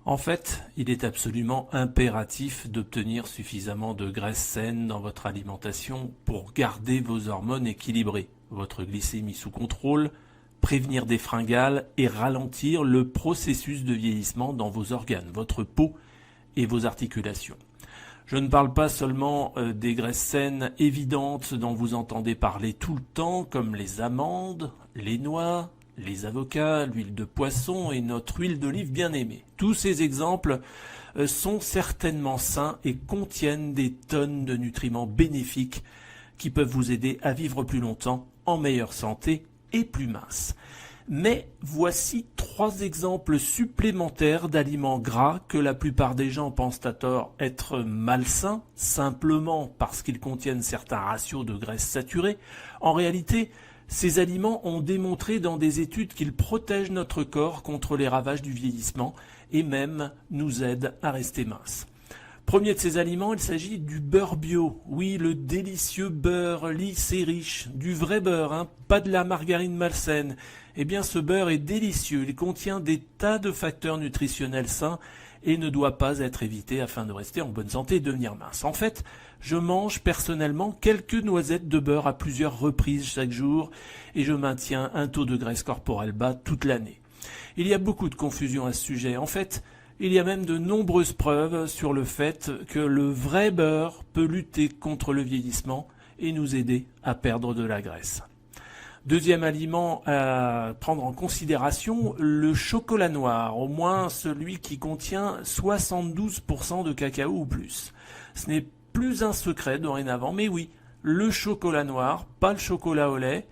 En fait, il est absolument impératif d'obtenir suffisamment de graisses saines dans votre alimentation pour garder vos hormones équilibrées, votre glycémie sous contrôle, prévenir des fringales et ralentir le processus de vieillissement dans vos organes, votre peau et vos articulations. Je ne parle pas seulement des graisses saines évidentes dont vous entendez parler tout le temps, comme les amandes, les noix, les avocats, l'huile de poisson et notre huile d'olive bien aimée. Tous ces exemples sont certainement sains et contiennent des tonnes de nutriments bénéfiques qui peuvent vous aider à vivre plus longtemps, en meilleure santé et plus mince. Mais voici 3 exemples supplémentaires d'aliments gras que la plupart des gens pensent à tort être malsains, simplement parce qu'ils contiennent certains ratios de graisses saturées. En réalité, ces aliments ont démontré dans des études qu'ils protègent notre corps contre les ravages du vieillissement et même nous aident à rester minces. Premier de ces aliments, il s'agit du beurre bio. Oui, le délicieux beurre lisse et riche, du vrai beurre, pas de la margarine malsaine. Eh bien, ce beurre est délicieux. Il contient des tas de facteurs nutritionnels sains et ne doit pas être évité afin de rester en bonne santé et devenir mince. En fait, je mange personnellement quelques noisettes de beurre à plusieurs reprises chaque jour et je maintiens un taux de graisse corporelle bas toute l'année. Il y a beaucoup de confusion à ce sujet. En fait, il y a même de nombreuses preuves sur le fait que le vrai beurre peut lutter contre le vieillissement et nous aider à perdre de la graisse. Deuxième aliment à prendre en considération, le chocolat noir, au moins celui qui contient 72% de cacao ou plus. Ce n'est plus un secret dorénavant, mais oui, le chocolat noir, pas le chocolat au lait,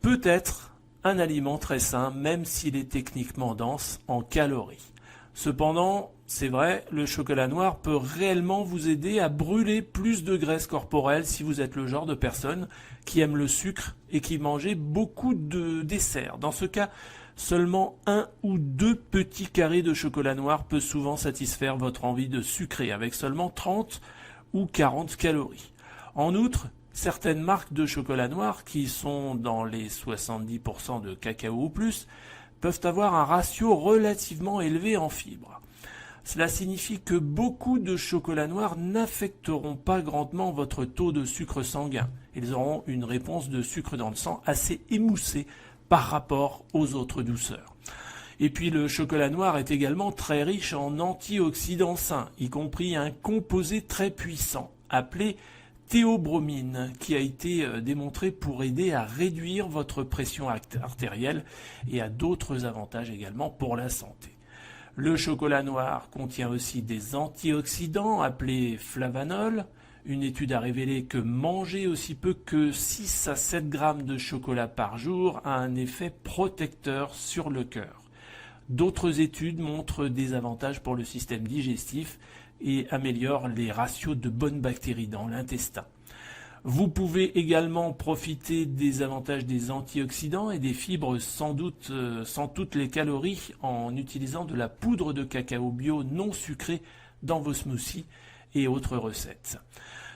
peut être un aliment très sain, même s'il est techniquement dense en calories. Cependant, c'est vrai, le chocolat noir peut réellement vous aider à brûler plus de graisse corporelle si vous êtes le genre de personne qui aime le sucre et qui mangeait beaucoup de desserts. Dans ce cas, seulement 1 ou 2 petits carrés de chocolat noir peut souvent satisfaire votre envie de sucrer avec seulement 30 ou 40 calories. En outre, certaines marques de chocolat noir qui sont dans les 70% de cacao ou plus peuvent avoir un ratio relativement élevé en fibres. Cela signifie que beaucoup de chocolats noirs n'affecteront pas grandement votre taux de sucre sanguin. Ils auront une réponse de sucre dans le sang assez émoussée par rapport aux autres douceurs. Et puis le chocolat noir est également très riche en antioxydants sains, y compris un composé très puissant appelé théobromine, qui a été démontré pour aider à réduire votre pression artérielle et a d'autres avantages également pour la santé. Le chocolat noir contient aussi des antioxydants appelés flavanols. Une étude a révélé que manger aussi peu que 6 à 7 grammes de chocolat par jour a un effet protecteur sur le cœur. D'autres études montrent des avantages pour le système digestif et améliore les ratios de bonnes bactéries dans l'intestin. Vous pouvez également profiter des avantages des antioxydants et des fibres sans doute sans toutes les calories en utilisant de la poudre de cacao bio non sucrée dans vos smoothies et autres recettes.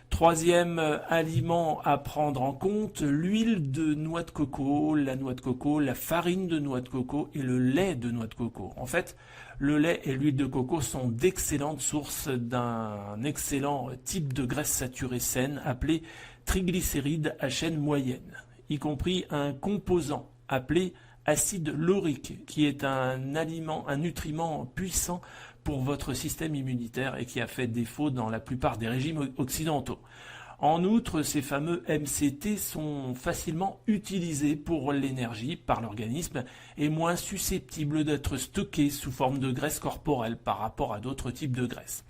Troisième aliment à prendre en compte, l'huile de noix de coco, la noix de coco, la farine de noix de coco et le lait de noix de coco. En fait, le lait et l'huile de coco sont d'excellentes sources d'un excellent type de graisse saturée saine appelé triglycérides à chaîne moyenne, y compris un composant appelé acide laurique, qui est un nutriment puissant pour votre système immunitaire et qui a fait défaut dans la plupart des régimes occidentaux. En outre, ces fameux MCT sont facilement utilisés pour l'énergie par l'organisme et moins susceptibles d'être stockés sous forme de graisse corporelle par rapport à d'autres types de graisses.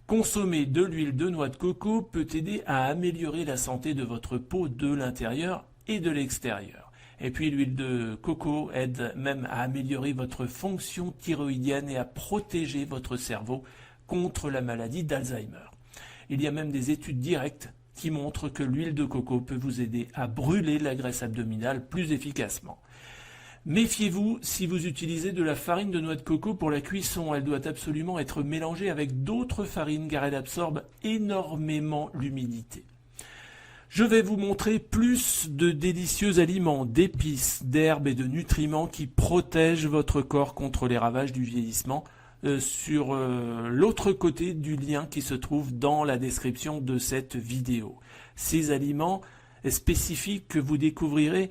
Consommer de l'huile de noix de coco peut aider à améliorer la santé de votre peau de l'intérieur et de l'extérieur. Et puis l'huile de coco aide même à améliorer votre fonction thyroïdienne et à protéger votre cerveau contre la maladie d'Alzheimer. Il y a même des études directes qui montrent que l'huile de coco peut vous aider à brûler la graisse abdominale plus efficacement. Méfiez-vous si vous utilisez de la farine de noix de coco pour la cuisson. Elle doit absolument être mélangée avec d'autres farines car elle absorbe énormément l'humidité. Je vais vous montrer plus de délicieux aliments, d'épices, d'herbes et de nutriments qui protègent votre corps contre les ravages du vieillissement sur l'autre côté du lien qui se trouve dans la description de cette vidéo. Ces aliments spécifiques que vous découvrirez,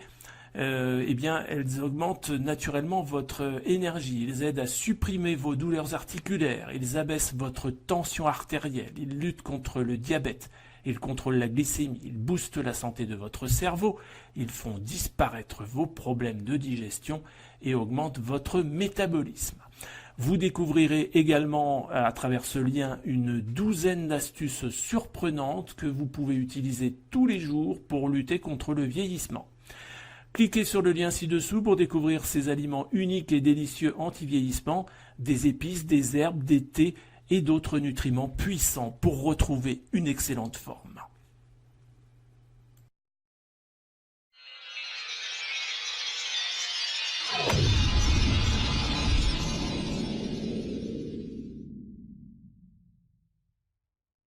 eh bien, elles augmentent naturellement votre énergie, ils aident à supprimer vos douleurs articulaires, ils abaissent votre tension artérielle, ils luttent contre le diabète, ils contrôlent la glycémie, ils boostent la santé de votre cerveau, ils font disparaître vos problèmes de digestion et augmentent votre métabolisme. Vous découvrirez également à travers ce lien une douzaine d'astuces surprenantes que vous pouvez utiliser tous les jours pour lutter contre le vieillissement. Cliquez sur le lien ci-dessous pour découvrir ces aliments uniques et délicieux anti-vieillissement, des épices, des herbes, des thés et d'autres nutriments puissants pour retrouver une excellente forme.